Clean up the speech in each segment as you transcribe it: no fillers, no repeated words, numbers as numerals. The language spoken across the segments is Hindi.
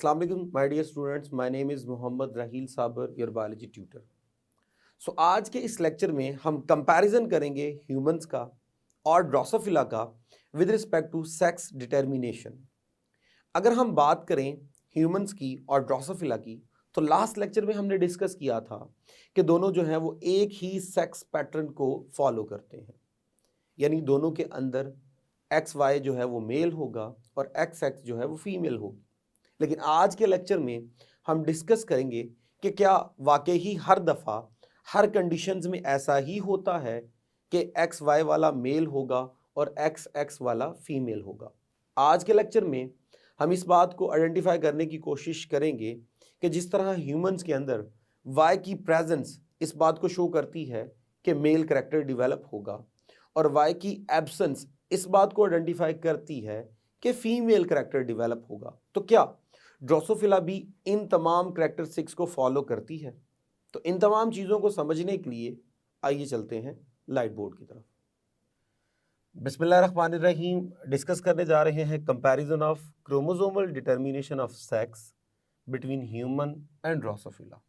अस्सलाम वालेकुम my dear students, my name is Mohammad Raheel Sabir, your biology tutor. सो आज के इस लेक्चर में हम कंपैरिजन करेंगे ह्यूमंस का और ड्रोसोफिला का with respect to sex determination. अगर हम बात करें ह्यूमंस की और ड्रोसोफिला की, तो लास्ट लेक्चर में हमने डिस्कस किया था कि दोनों जो हैं वो एक ही सेक्स पैटर्न को फॉलो करते हैं, यानी दोनों के अंदर एक्स वाई जो है वो मेल होगा और एक्स एक्स जो है वो फीमेल होगी। लेकिन आज के लेक्चर में हम डिस्कस करेंगे कि क्या वाकई ही हर दफ़ा हर कंडीशंस में ऐसा ही होता है कि एक्स वाई वाला मेल होगा और एक्स एक्स वाला फीमेल होगा। आज के लेक्चर में हम इस बात को आइडेंटिफाई करने की कोशिश करेंगे कि जिस तरह ह्यूमंस के अंदर वाई की प्रेजेंस इस बात को शो करती है कि मेल करैक्टर डेवलप होगा और वाई की एब्सेंस इस बात को आइडेंटिफाई करती है कि फीमेल करैक्टर डेवलप होगा, तो क्या ड्रोसोफिला भी इन तमाम करैक्टरिस्टिक्स को फॉलो करती है? तो इन तमाम चीज़ों को समझने के लिए आइए चलते हैं लाइट बोर्ड की तरफ। बिस्मिल्लाहिर्रहमानिर्रहीम। डिस्कस करने जा रहे हैं comparison of chromosomal determination of sex between human and Drosophila.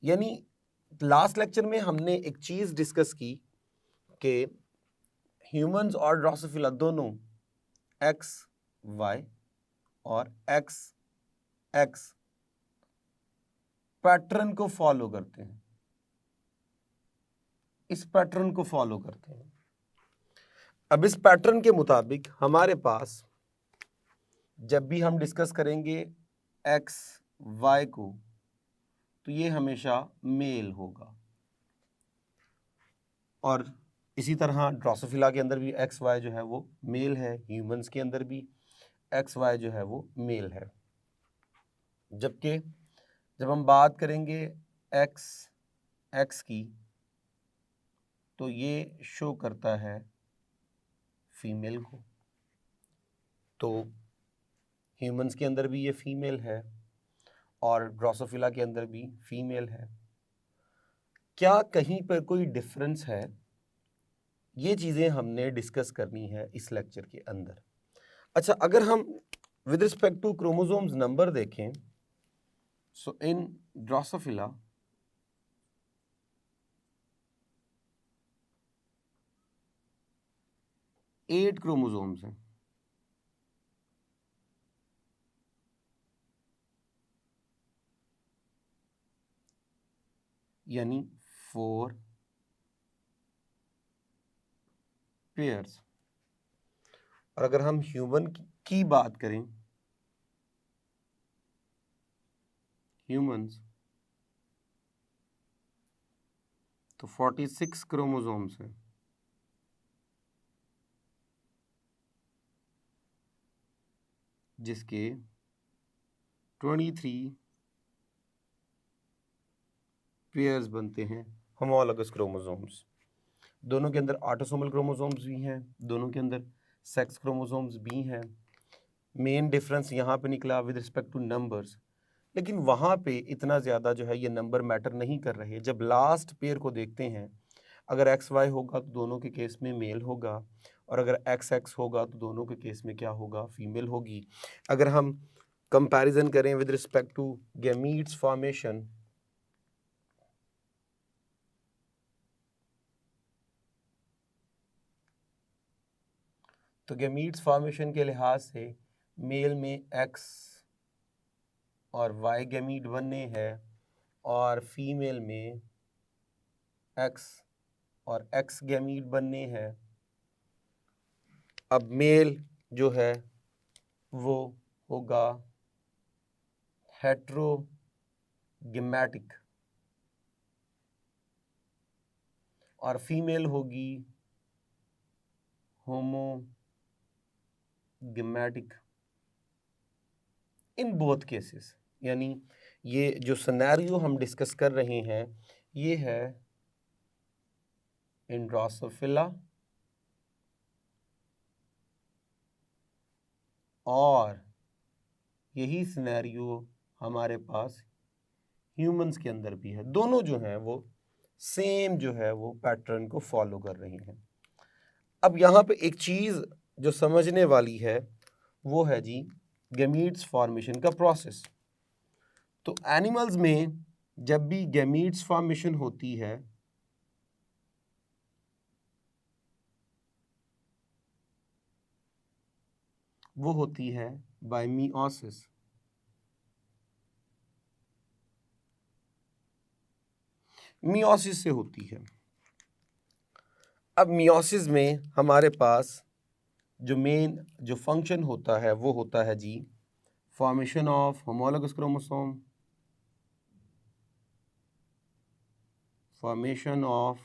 यानी लास्ट लेक्चर में हमने एक चीज़ डिस्कस की कि ह्यूमंस और ड्रोसोफिला दोनों एक्स वाई और एक्स एक्स पैटर्न को फॉलो करते हैं, इस पैटर्न को फॉलो करते हैं। अब इस पैटर्न के मुताबिक हमारे पास जब भी हम डिस्कस करेंगे एक्स वाई को, तो ये हमेशा मेल होगा और इसी तरह ड्रोसोफिला के अंदर भी एक्स वाई जो है वो मेल है, ह्यूमंस के अंदर भी एक्स वाई जो है वो मेल है। जबकि जब हम बात करेंगे एक्स एक्स की, तो ये शो करता है फीमेल को। तो ह्यूमंस के अंदर भी ये फीमेल है और ड्रोसोफिला के अंदर भी फीमेल है। क्या कहीं पर कोई डिफरेंस है? ये चीज़ें हमने डिस्कस करनी है इस लेक्चर के अंदर। अच्छा, अगर हम with respect to chromosomes number देखें, सो इन ड्रोसोफिला एट क्रोमोसोम्स हैं, यानी 4 पेयर्स। और अगर हम ह्यूमन की बात करें, ह्यूमंस, तो 46 क्रोमोसोम्स हैं, जिसके 23 पेयर्स बनते हैं होमोलॉगस क्रोमोसोम्स। दोनों के अंदर ऑटोसोमल क्रोमोसोम्स भी हैं, दोनों के अंदर सेक्स क्रोमोसोम्स भी हैं। मेन डिफरेंस यहाँ पे निकला विद रिस्पेक्ट टू नंबर्स, लेकिन वहाँ पे इतना ज़्यादा जो है ये नंबर मैटर नहीं कर रहे। जब लास्ट पेयर को देखते हैं, अगर एक्स वाई होगा तो दोनों के केस में मेल होगा और अगर एक्स एक्स होगा तो दोनों के केस में क्या होगा? फीमेल होगी। अगर हम कंपैरिजन करें with respect to gametes formation, तो गैमीट्स फॉर्मेशन के लिहाज से मेल में एक्स और वाई गैमीट बनने हैं और फीमेल में एक्स और एक्स गैमीट बनने हैं। अब मेल जो है वो होगा हेट्रोगैमेटिक और फीमेल होगी होमोगैमेटिक इन बोथ केसेस। यानी ये जो सिनेरियो हम डिस्कस कर रहे हैं ये है इन ड्रोसोफिला और यही सिनेरियो हमारे पास ह्यूमंस के अंदर भी है। दोनों जो हैं वो सेम जो है वो पैटर्न को फॉलो कर रही हैं। अब यहाँ पे एक चीज़ जो समझने वाली है वो है जी गैमीट्स फॉर्मेशन का प्रोसेस। तो एनिमल्स में जब भी गैमीट्स फॉर्मेशन होती है वो होती है बाय मियोसिस। मियोसिस से होती है। अब मियोसिस में हमारे पास जो मेन जो फंक्शन होता है वो होता है जी formation of homologous chromosome, formation of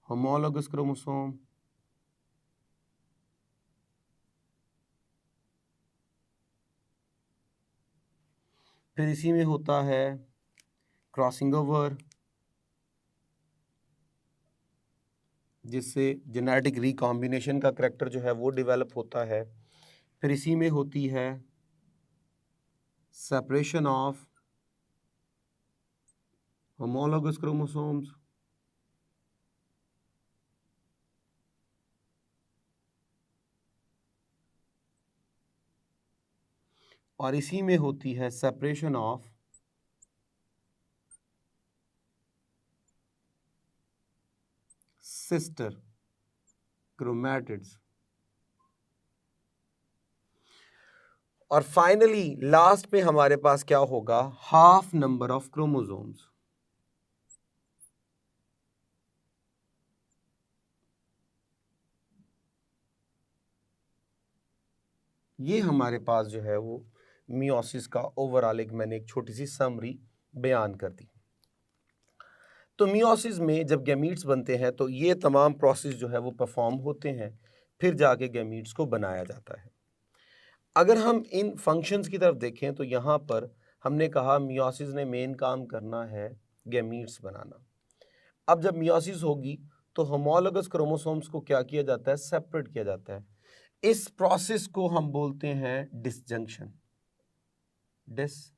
homologous chromosome, फिर इसी में होता है क्रॉसिंग ओवर, जिससे जेनेटिक रिकॉम्बिनेशन का करैक्टर जो है वो डेवलप होता है। फिर इसी में होती है सेपरेशन ऑफ होमोलॉगस क्रोमोसोम्स, और इसी में होती है सेपरेशन ऑफ सिस्टर क्रोमैटिड्स। और फाइनली लास्ट में हमारे पास क्या होगा, हाफ नंबर ऑफ क्रोमोसोम्स। ये हमारे पास जो है वो मियोसिस का ओवरऑल एक मैंने एक छोटी सी समरी बयान कर दी। तो मियोसिस में जब गैमीट्स बनते हैं तो ये तमाम प्रोसेस जो है वो परफॉर्म होते हैं, फिर जाके गैमीट्स को बनाया जाता है। अगर हम इन फंक्शंस की तरफ देखें तो यहाँ पर हमने कहा मियोसिस ने मेन काम करना है गैमीट्स बनाना। अब जब मियोसिस होगी तो होमोलॉगस क्रोमोसोम्स को क्या किया जाता है, सेपरेट किया जाता है। इस प्रोसेस को हम बोलते हैं डिसजंक्शन। डिसजंक्शन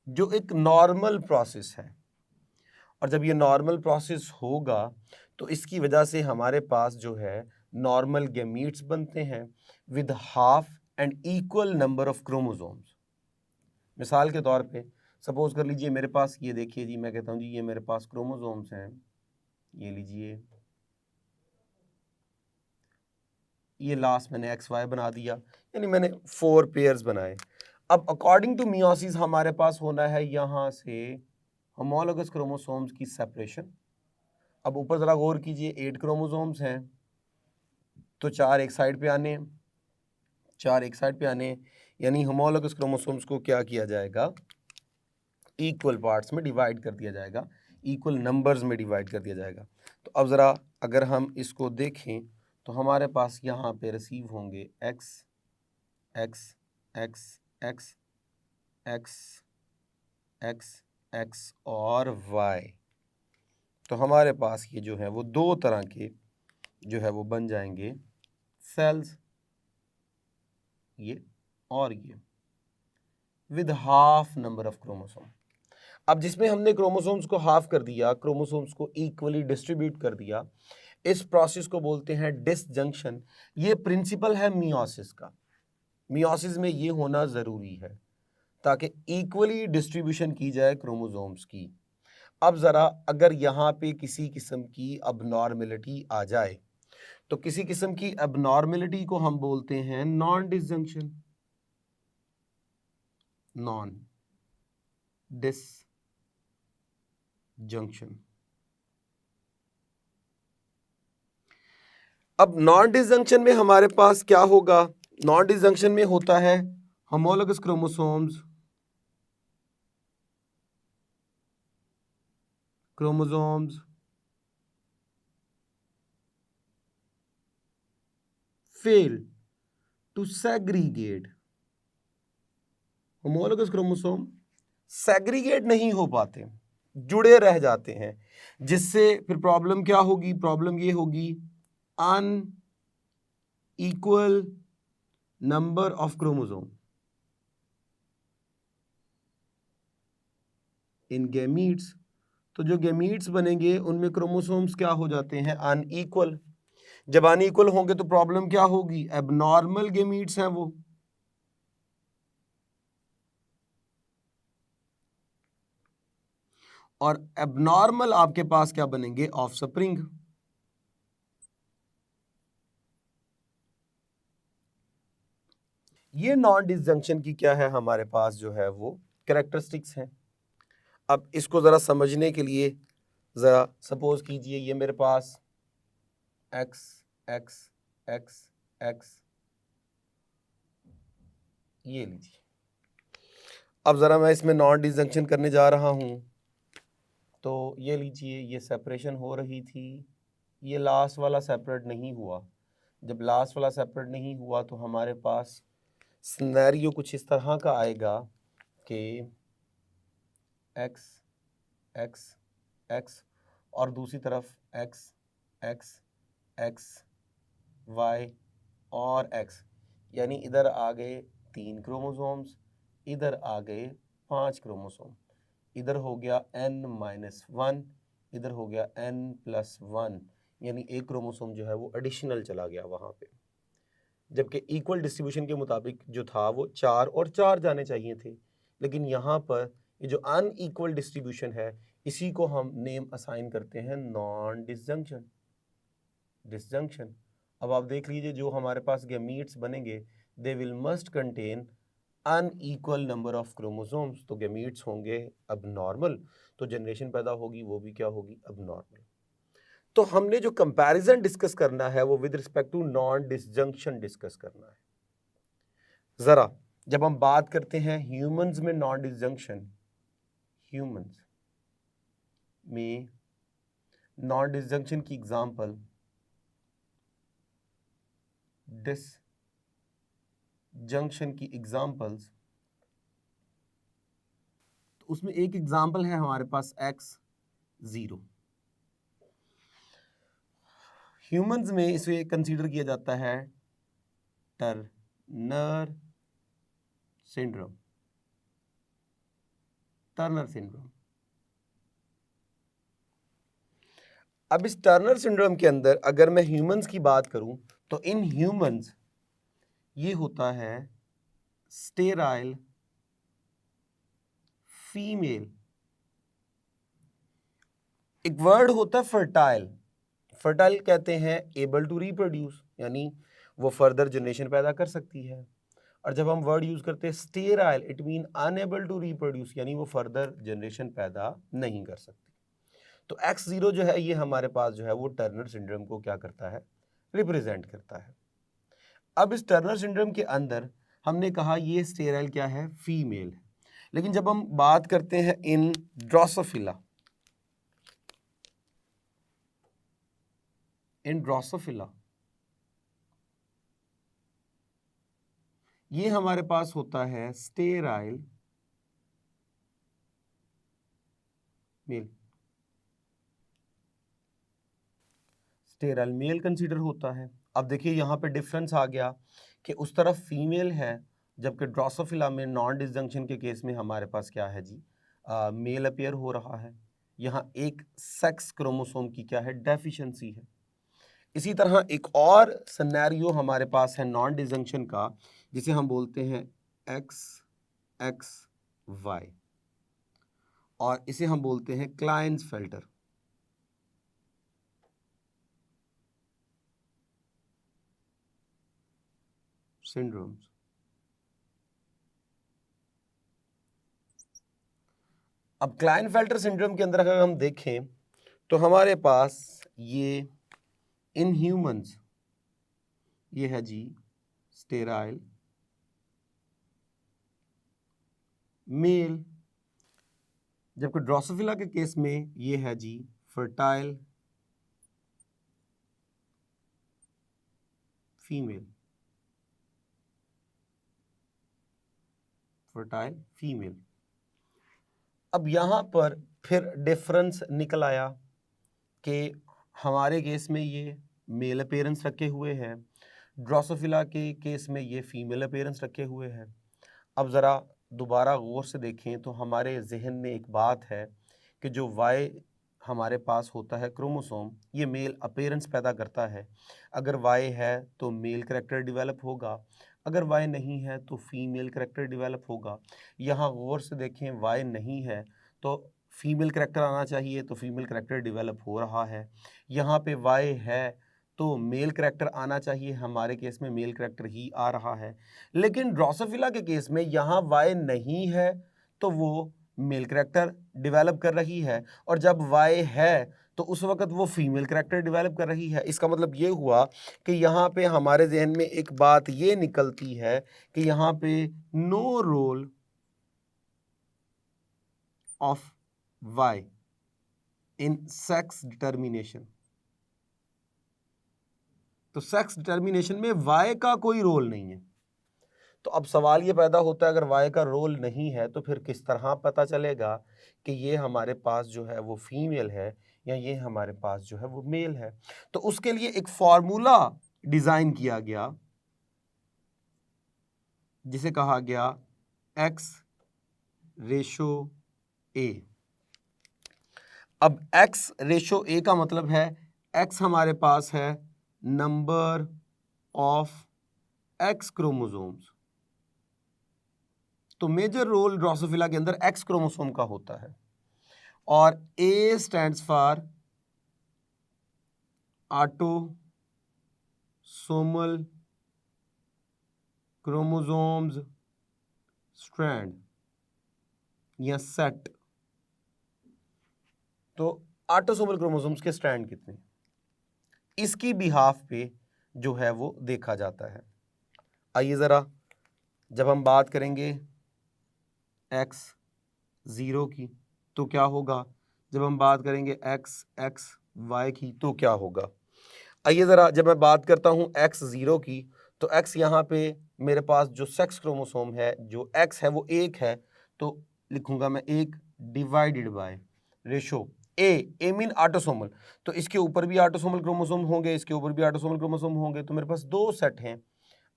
जो एक नॉर्मल प्रोसेस है, और जब ये नॉर्मल प्रोसेस होगा तो इसकी वजह से हमारे पास जो है नॉर्मल गैमीट्स बनते हैं with half and equal number of chromosomes. मिसाल के तौर पे सपोज कर लीजिए मेरे पास ये देखिए जी, मैं कहता हूँ जी ये मेरे पास क्रोमोसोम्स हैं, ये लीजिए, ये लास्ट मैंने एक्स वाई बना दिया, यानी मैंने 4 पेयर्स बनाए। अब अकॉर्डिंग टू मियोसिस हमारे पास होना है यहाँ से होमोलॉगस क्रोमोसोम्स की सेपरेशन। अब ऊपर जरा गौर कीजिए, 8 क्रोमोसोम्स हैं तो 4 एक साइड पे आने, 4 एक साइड पे आने, यानी होमोलॉगस क्रोमोसोम्स को क्या किया जाएगा, इक्वल पार्ट्स में डिवाइड कर दिया जाएगा, इक्वल नंबर्स में डिवाइड कर दिया जाएगा। तो अब ज़रा अगर हम इसको देखें तो हमारे पास यहाँ पे रिसीव होंगे x x x x x x x और y। तो हमारे पास ये जो है वो दो तरह के जो है वो बन जाएंगे सेल्स, ये और ये, with half number of chromosome. अब जिसमें हमने क्रोमोसोम्स को हाफ कर दिया, क्रोमोसोम्स को इक्वली डिस्ट्रीब्यूट कर दिया, इस प्रोसेस को बोलते हैं डिसजंक्शन। ये प्रिंसिपल है मियोसिस का। मियोसिस में ये होना ज़रूरी है ताकि इक्वली डिस्ट्रीब्यूशन की जाए क्रोमोसोम्स की। अब ज़रा अगर यहाँ पे किसी किस्म की अबनॉर्मेलिटी आ जाए तो किसी किस्म की अबनॉर्मेलिटी को हम बोलते हैं नॉन डिसजंक्शन, नॉन डिसजंक्शन। अब नॉन डिसजंक्शन में हमारे पास क्या होगा, नॉन डिसजंक्शन में होता है homologous chromosomes fail to segregate, homologous chromosome segregate नहीं हो पाते, जुड़े रह जाते हैं, जिससे फिर प्रॉब्लम क्या होगी, प्रॉब्लम ये होगी unequal number of chromosome in gametes. तो जो गैमीट्स बनेंगे उनमें क्रोमोसोम्स क्या हो जाते हैं, अनइक्वल। जब अनइक्वल होंगे तो प्रॉब्लम क्या होगी, एबनॉर्मल गेमीट्स हैं वो। और एबनॉर्मल आपके पास क्या बनेंगे, ऑफस्प्रिंग। ये नॉन डिसजंक्शन की क्या है हमारे पास जो है वो कैरेक्टरिस्टिक्स हैं। अब इसको जरा समझने के लिए जरा सपोज कीजिए ये मेरे पास x x x x ये लीजिए। अब जरा मैं इसमें नॉन डिसजंक्शन करने जा रहा हूं, तो ये लीजिए, ये सेपरेशन हो रही थी, ये लास्ट वाला सेपरेट नहीं हुआ। जब लास्ट वाला सेपरेट नहीं हुआ तो हमारे पास सिनेरियो कुछ इस तरह का आएगा कि x x x और दूसरी तरफ x x x y और x, यानी इधर आ गए 3 क्रोमोसोम्स, इधर आ गए 5 क्रोमोसोम, इधर हो गया n-1, इधर हो गया n+1, यानी एक क्रोमोसोम जो है वो एडिशनल चला गया वहाँ पे। जबकि इक्वल डिस्ट्रीब्यूशन के मुताबिक जो था वो 4 और 4 जाने चाहिए थे, लेकिन यहाँ पर ये जो अनइक्वल डिस्ट्रीब्यूशन है इसी को हम नेम असाइन करते हैं नॉन डिसजंक्शन। डिसजंक्शन। अब आप देख लीजिए जो हमारे पास गैमीट्स बनेंगे they will must contain unequal number of chromosomes, तो गैमीट्स होंगे अबनॉर्मल, तो जनरेशन पैदा होगी वो भी क्या होगी, अबनॉर्मल। तो हमने जो कंपैरिजन डिस्कस करना है वो with respect to non disjunction discuss करना है। जरा जब हम बात करते हैं ह्यूमंस में नॉन डिसजंक्शन, ह्यूमंस में नॉन डिसजंक्शन की एग्जांपल डिसजंक्शन की एग्जांपल्स, तो उसमें एक एग्जांपल है हमारे पास x0। ह्यूमंस में इसे कंसीडर किया जाता है टर्नर सिंड्रोम। Turner syndrome. अब इस टर्नर सिंड्रोम के अंदर अगर मैं ह्यूमंस की बात करूं तो इन ह्यूमंस ये होता है स्टेराइल फीमेल। एक वर्ड होता है फर्टाइल। फर्टाइल कहते हैं एबल टू रिप्रोड्यूस, यानी वो फर्दर जनरेशन पैदा कर सकती है। और जब हम वर्ड यूज करते हैं sterile, it mean unable to reproduce, यानी वो फर्दर जनरेशन पैदा नहीं कर सकती। तो x0 जो है ये हमारे पास जो है वो टर्नर सिंड्रोम को क्या करता है, रिप्रेजेंट करता है। अब इस टर्नर सिंड्रोम के अंदर हमने कहा ये स्टेराइल क्या है, फीमेल है। लेकिन जब हम बात करते हैं इन ड्रोसोफिला, इन ड्रोसोफिला ये हमारे पास होता है sterile male. Sterile male consider होता है। अब देखिए यहाँ पे डिफरेंस आ गया कि उस तरफ फीमेल है, जबकि ड्रोसोफिला में नॉन डिसजंक्शन के केस में हमारे पास क्या है जी, मेल अपीयर हो रहा है। यहाँ एक सेक्स क्रोमोसोम की क्या है, डेफिशिएंसी है। इसी तरह एक और सिनेरियो हमारे पास है नॉन डिसजंक्शन का, जिसे हम बोलते हैं XXY, और इसे हम बोलते हैं क्लाइन्स-फेल्टर सिंड्रोम्स। अब क्लाइनफेल्टर सिंड्रोम के अंदर अगर हम देखें तो हमारे पास ये इन ह्यूमंस ये है जी स्टेराइल मेल, जबकि ड्रोसोफिला के केस में ये है जी फर्टाइल फीमेल। Fertile female. अब यहाँ पर फिर डिफरेंस निकल आया कि हमारे केस में ये मेल अपीयरेंस रखे हुए हैं, ड्रोसोफिला के केस में ये फीमेल अपीयरेंस रखे हुए हैं। अब ज़रा दोबारा गौर से देखें तो हमारे जहन में एक बात है कि जो Y हमारे पास होता है क्रोमोसोम, ये मेल अपीयरेंस पैदा करता है। अगर वाई है तो मेल करैक्टर डेवलप होगा, अगर वाई नहीं है तो फीमेल करैक्टर डेवलप होगा। यहाँ गौर से देखें, वाई नहीं है तो फीमेल करैक्टर आना चाहिए, तो फीमेल करैक्टर डेवलप हो रहा है। यहाँ पे वाई है तो मेल करैक्टर आना चाहिए, हमारे केस में मेल करैक्टर ही आ रहा है। लेकिन ड्रोसोफिला के केस में यहाँ वाई नहीं है तो वो मेल करैक्टर डेवलप कर रही है, और जब वाई है तो उस वक्त वो फीमेल करैक्टर डेवलप कर रही है। इसका मतलब ये हुआ कि यहाँ पे हमारे जहन में एक बात ये निकलती है कि यहाँ पे no role of Y in sex determination. तो सेक्स डिटर्मिनेशन में वाई का कोई रोल नहीं है। तो अब सवाल ये पैदा होता है, अगर वाई का रोल नहीं है तो फिर किस तरह पता चलेगा कि ये हमारे पास जो है वो फीमेल है या ये हमारे पास जो है वो मेल है। तो उसके लिए एक फॉर्मूला डिजाइन किया गया जिसे कहा गया एक्स रेशो ए। अब एक्स रेशो ए का मतलब है एक्स हमारे पास है नंबर ऑफ एक्स क्रोमोसोम्स। तो मेजर रोल ड्रोसोफिला के अंदर एक्स क्रोमोसोम का होता है, और ए stands for autosomal chromosomes strand या सेट। तो ऑटोसोमल क्रोमोसोम्स के स्ट्रैंड कितने, इसकी बिहाफ पे जो है वो देखा जाता है। आइए ज़रा, जब हम बात करेंगे एक्स ज़ीरो की तो क्या होगा, जब हम बात करेंगे एक्स एक्स वाई की तो क्या होगा। आइए ज़रा, जब मैं बात करता हूँ एक्स ज़ीरो की, तो एक्स यहाँ पे मेरे पास जो सेक्स क्रोमोसोम है, जो एक्स है वो एक है, तो लिखूंगा मैं एक divided by ratio A mean autosomal. तो इसके ऊपर भी ऑटोसोमल क्रोमोसोम होंगे, इसके ऊपर भी ऑटोसोमल क्रोमोसोम होंगे, तो मेरे पास दो सेट हैं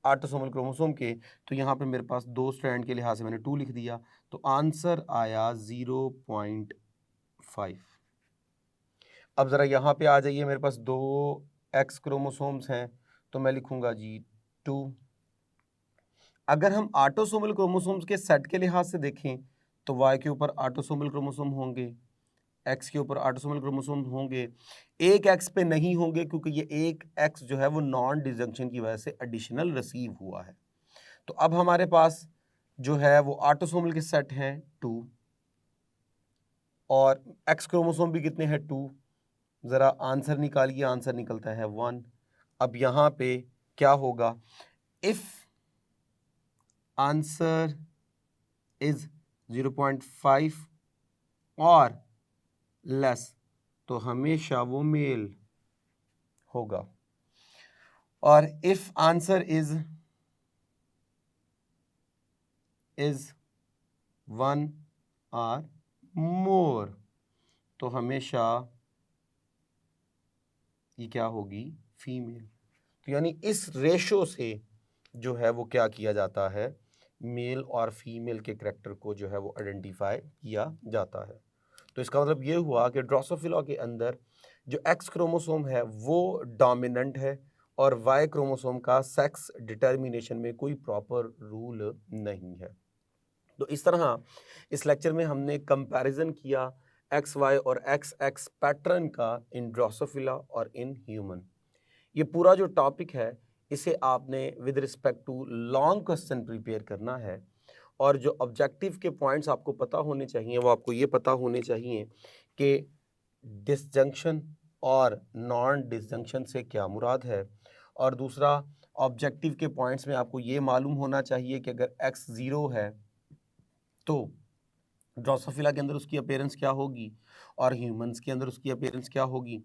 ऑटोसोमल क्रोमोसोम के। तो यहाँ पे मेरे पास दो स्ट्रैंड के लिहाज से मैंने 2 लिख दिया, तो आंसर आया 0.5। अब ज़रा यहाँ पे आ जाइए, मेरे पास दो एक्स क्रोमोसोम्स हैं, तो मैं लिखूंगा जी 2। अगर हम ऑटोसोमल क्रोमोसोम्स के सेट के लिहाज से देखें तो वाई के ऊपर ऑटोसोमल क्रोमोसोम होंगे, एक्स के ऊपर ऑटोसोमल क्रोमोसोम होंगे, एक एक्स पे नहीं होंगे क्योंकि ये एक एक्स जो है वो नॉन डिसजंक्शन की वजह से एडिशनल रिसीव हुआ है। तो अब हमारे पास जो है वो ऑटोसोमल के सेट हैं 2, और एक्स क्रोमोसोम भी कितने हैं 2। ज़रा आंसर निकालिए, आंसर निकलता है 1। अब यहाँ पे क्या होगा, इफ़ आंसर इज 0.5 और लेस तो हमेशा वो मेल होगा, और इफ आंसर इज 1 और मोर तो हमेशा ये क्या होगी, फीमेल। तो यानी इस रेशो से जो है वो क्या किया जाता है, मेल और फीमेल के करैक्टर को जो है वो आइडेंटिफाई किया जाता है। तो इसका मतलब ये हुआ कि ड्रोसोफिला के अंदर जो एक्स क्रोमोसोम है वो डोमिनेंट है, और वाई क्रोमोसोम का सेक्स डिटर्मिनेशन में कोई प्रॉपर रूल नहीं है। तो इस तरह इस लेक्चर में हमने कंपैरिजन किया एक्स वाई और एक्स एक्स पैटर्न का इन ड्रोसोफिला और इन ह्यूमन। ये पूरा जो टॉपिक है इसे आपने with respect to long question prepare करना है, और जो ऑब्जेक्टिव के पॉइंट्स आपको पता होने चाहिए वो आपको ये पता होने चाहिए कि डिसजंक्शन और नॉन डिसजंक्शन से क्या मुराद है, और दूसरा ऑब्जेक्टिव के पॉइंट्स में आपको ये मालूम होना चाहिए कि अगर एक्स ज़ीरो है तो ड्रोसोफिला के अंदर उसकी अपीयरेंस क्या होगी और ह्यूमंस के अंदर उसकी अपीयरेंस क्या होगी,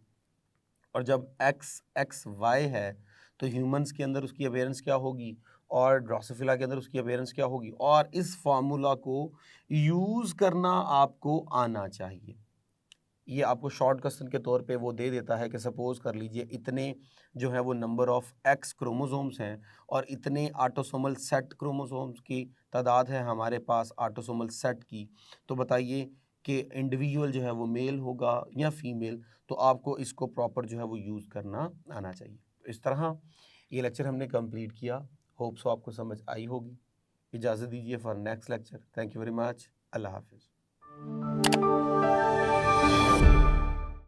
और जब एक्स एक्स वाई है तो ह्यूमंस के अंदर उसकी अपीयरेंस क्या होगी और ड्रोसोफिला के अंदर उसकी अपीयरेंस क्या होगी। और इस फार्मूला को यूज़ करना आपको आना चाहिए। ये आपको शॉर्ट क्वेश्चन के तौर पे वो दे देता है कि सपोज कर लीजिए इतने जो है वो नंबर ऑफ एक्स क्रोमोसोम्स हैं और इतने ऑटोसोमल सेट क्रोमोसोम्स की तादाद है हमारे पास ऑटोसोमल सेट की। तो बताइए कि इंडिविजुअल जो है वो मेल होगा या फीमेल, तो आपको इसको प्रॉपर जो है वो यूज़ करना आना चाहिए। तो इस तरह ये लेक्चर हमने कंप्लीट किया। होप सो आपको समझ आई होगी। इजाज़त दीजिए for next lecture. Thank you very much. Allah हाफिज़।